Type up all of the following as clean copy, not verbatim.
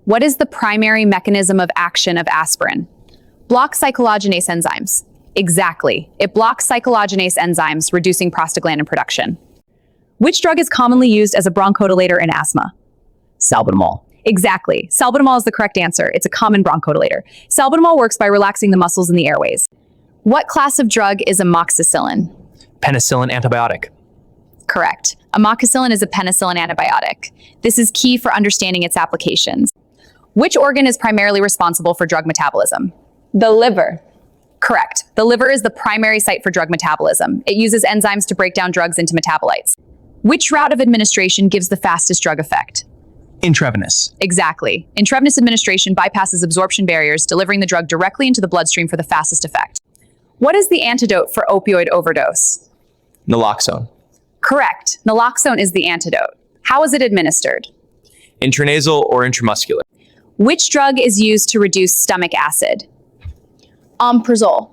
What is the primary mechanism of action of aspirin? Block cycloogenase enzymes. Exactly. It blocks cycloogenase enzymes, reducing prostaglandin production. Which drug is commonly used as a bronchodilator in asthma? Salbutamol. Exactly. Salbutamol is the correct answer. It's a common bronchodilator. Salbutamol works by relaxing the muscles in the airways. What class of drug is amoxicillin? Penicillin antibiotic. Correct. Amoxicillin is a penicillin antibiotic. This is key for understanding its applications. Which organ is primarily responsible for drug metabolism? The liver. Correct. The liver is the primary site for drug metabolism. It uses enzymes to break down drugs into metabolites. Which route of administration gives the fastest drug effect? Intravenous. Exactly. Intravenous administration bypasses absorption barriers, delivering the drug directly into the bloodstream for the fastest effect. What is the antidote for opioid overdose? Naloxone. Correct. Naloxone is the antidote. How is it administered? Intranasal or intramuscular. Which drug is used to reduce stomach acid? Omeprazole.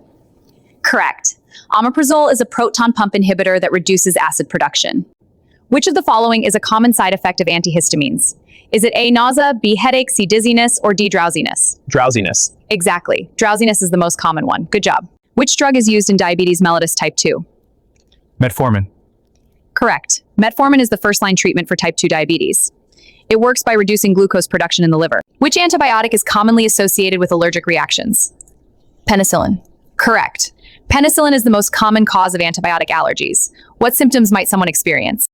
Correct. Omeprazole is a proton pump inhibitor that reduces acid production. Which of the following is a common side effect of antihistamines? Is it A, nausea, B, headache, C, dizziness, or D, drowsiness? Drowsiness. Exactly. Drowsiness is the most common one. Good job. Which drug is used in diabetes mellitus type 2? Metformin. Correct. Metformin is the first-line treatment for type 2 diabetes. It works by reducing glucose production in the liver. Which antibiotic is commonly associated with allergic reactions? Penicillin. Correct. Penicillin is the most common cause of antibiotic allergies. What symptoms might someone experience?